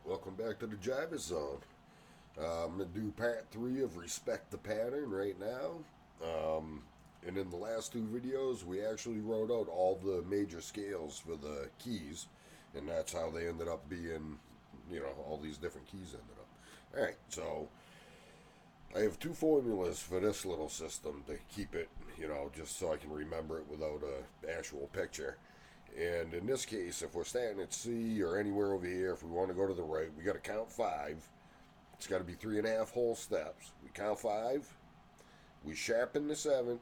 Welcome back to the Jive Zone. I'm going to do part 3 of Respect the Pattern right now. And in the last two videos, we actually wrote out all the major scales for the keys, and that's how they ended up being, all these different keys ended up. Alright, so I have two formulas for this little system to keep it, just so I can remember it without a actual picture. And in this case, if we're starting at C or anywhere over here, if we want to go to the right, we got to count 5. It's got to be 3.5 whole steps. We count 5, we sharpen the 7th,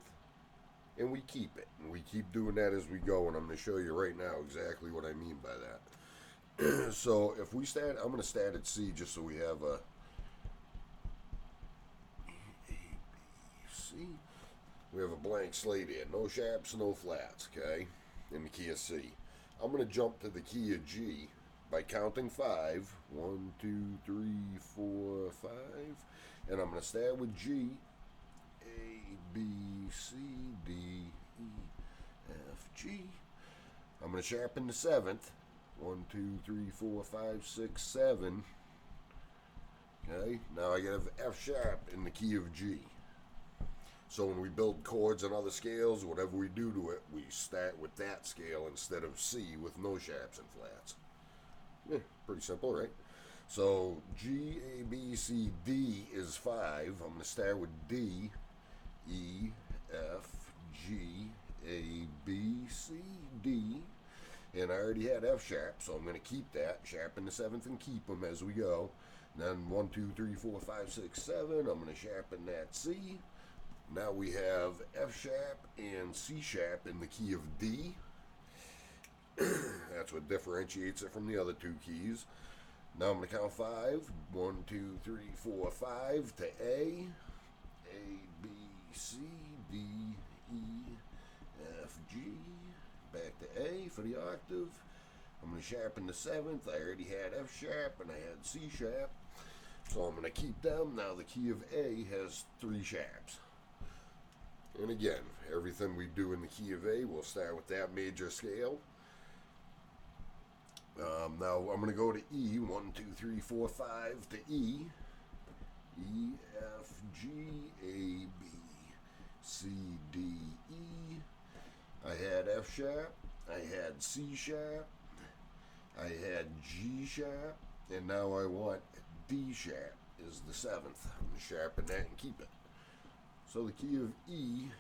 and we keep it. And we keep doing that as we go, and I'm going to show you right now exactly what I mean by that. So if we start, I'm going to start at C just so we have a C. We have a blank slate here. No sharps, no flats, okay? In the key of C. I'm going to jump to the key of G by counting 5. 1, 2, 3, 4, 5. And I'm going to start with G. A, B, C, D, E, F, G. I'm going to sharpen the 7th. 1, 2, 3, 4, 5, 6, 7. Okay, now I have F sharp in the key of G. So when we build chords on other scales, whatever we do to it, we start with that scale instead of C with no sharps and flats. Yeah, pretty simple, right? So G, A, B, C, D is 5. I'm going to start with D, E, F, G, A, B, C, D. And I already had F sharp, so I'm going to keep that. Sharpen the 7th and keep them as we go. And then 1, 2, 3, 4, 5, 6, 7. I'm going to sharpen that C. Now we have F sharp and C sharp in the key of D. That's what differentiates it from the other two keys. Now I'm going to count 5. 1, 2, 3, 4, 5 to A. A, B, C, D, E, F, G. Back to A for the octave. I'm going to sharpen the 7th. I already had F sharp and I had C sharp. So I'm going to keep them. Now the key of A has 3 sharps. And again, everything we do in the key of A, we'll start with that major scale. Now I'm going to go to E. 1, 2, 3, 4, 5 to E. E, F, G, A, B, C, D, E. I had F sharp. I had C sharp. I had G sharp. And now I want D sharp is the 7th. I'm going to sharpen that and keep it. So the key of E,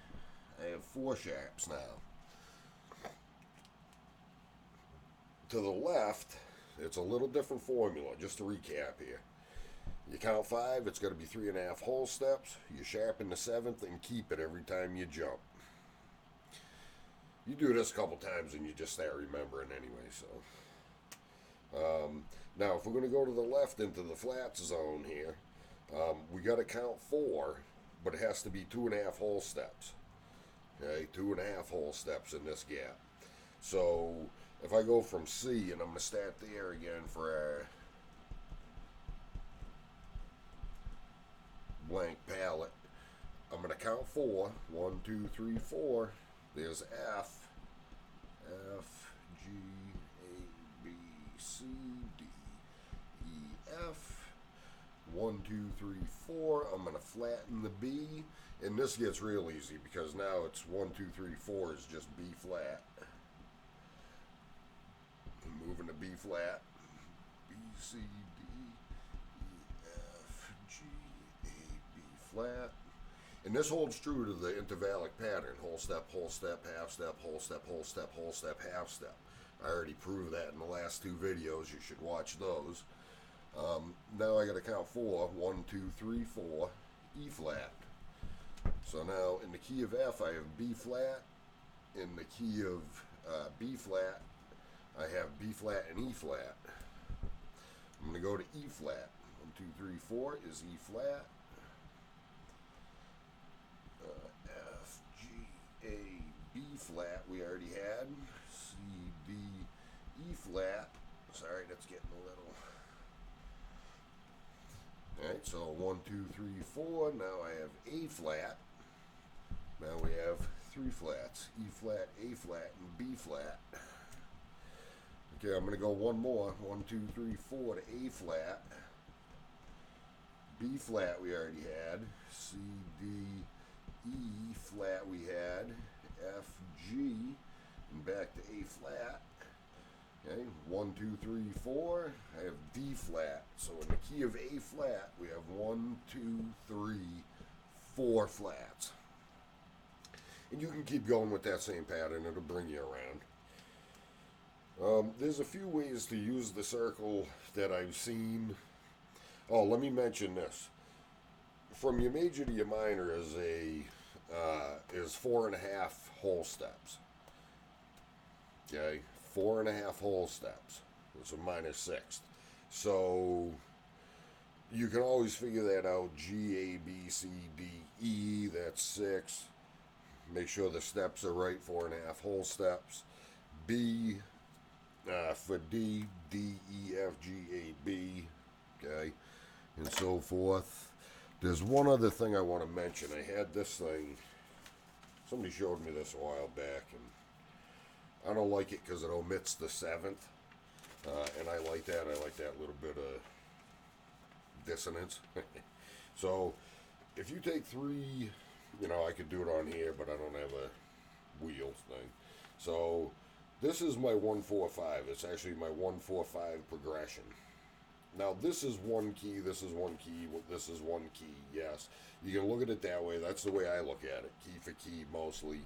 I have 4 sharps now. To the left, it's a little different formula, just to recap here. You count 5, it's going to be 3.5 whole steps. You sharpen the 7th and keep it every time you jump. You do this a couple times and you just start remembering anyway, so. Now, if we're going to go to the left into the flats zone here, we got to count 4. But it has to be 2.5 whole steps. Okay, 2.5 whole steps in this gap. So if I go from C, and I'm going to start there again for our blank palette, I'm going to count 4. 1, 2, 3, 4. There's F. F, G, A, B, C, D, E, F. 1, 2, 3, 4. I'm going to flatten the B. And this gets real easy because now it's 1, 2, 3, 4 is just B flat. I'm moving to B flat. B, C, D, E, F, G, A, B flat. And this holds true to the intervallic pattern. Whole step, half step, whole step, whole step, half step. I already proved that in the last 2 videos. You should watch those. Now I got to count 4. 1, 2, 3, 4. E flat. So now in the key of F, I have B flat. In the key of B flat, I have B flat and E flat. I'm going to go to E flat. 1, 2, 3, 4 is E flat. F, G, A, B flat we already had. C, D, E flat. Sorry, that's getting a little... Alright, so 1, 2, 3, 4. Now I have A flat. Now we have 3 flats. E flat, A flat, and B flat. Okay, I'm going to go one more. 1, 2, 3, 4 to A flat. B flat we already had. C, D, E flat we had. F, G, and back to A flat. Okay, 1, 2, 3, 4. I have D flat. So in the key of A flat, we have 1, 2, 3, 4 flats. And you can keep going with that same pattern. It'll bring you around. There's a few ways to use the circle that I've seen. Oh, let me mention this. From your major to your minor is is 4.5 whole steps. Okay, 4.5 whole steps. It's a minor sixth. So you can always figure that out. G, A, B, C, D, E. That's 6. Make sure the steps are right. 4.5 whole steps. B. For D, D, E, F, G, A, B, okay, and so forth. There's one other thing I want to mention. I had this thing, somebody showed me this a while back, and I don't like it because it omits the 7th, and I like that. I like that little bit of dissonance. So, if you take 3, I could do it on here, but I don't have a wheel thing. So, this is my 1-4-5. It's actually my 1-4-5 progression. Now, this is one key, this is one key, this is one key, yes. You can look at it that way. That's the way I look at it, key for key mostly.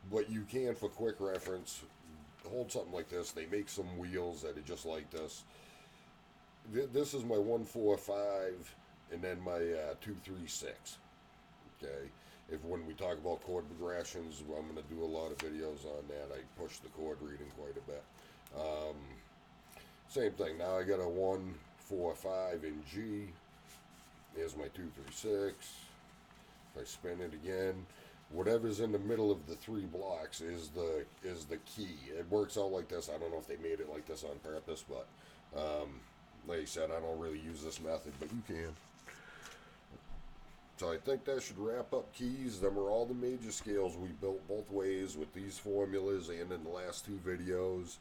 But you can, for quick reference, hold something like this. They make some wheels that are just like this. This is my 1-4-5, and then my 2-3-6. Okay. When we talk about chord progressions, I'm going to do a lot of videos on that. I push the chord reading quite a bit. Same thing. Now I got a 1-4-5 in G. Here's my 2-3-6. If I spin it again, whatever's in the middle of the 3 blocks is the key. It works out like this. I don't know if they made it like this on purpose, but like I said, I don't really use this method, but you can. So I think that should wrap up keys. Them are all the major scales we built both ways with these formulas and in the last 2 videos.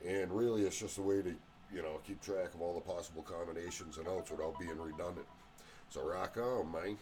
And really it's just a way to, keep track of all the possible combinations and notes without being redundant. So rock on, man.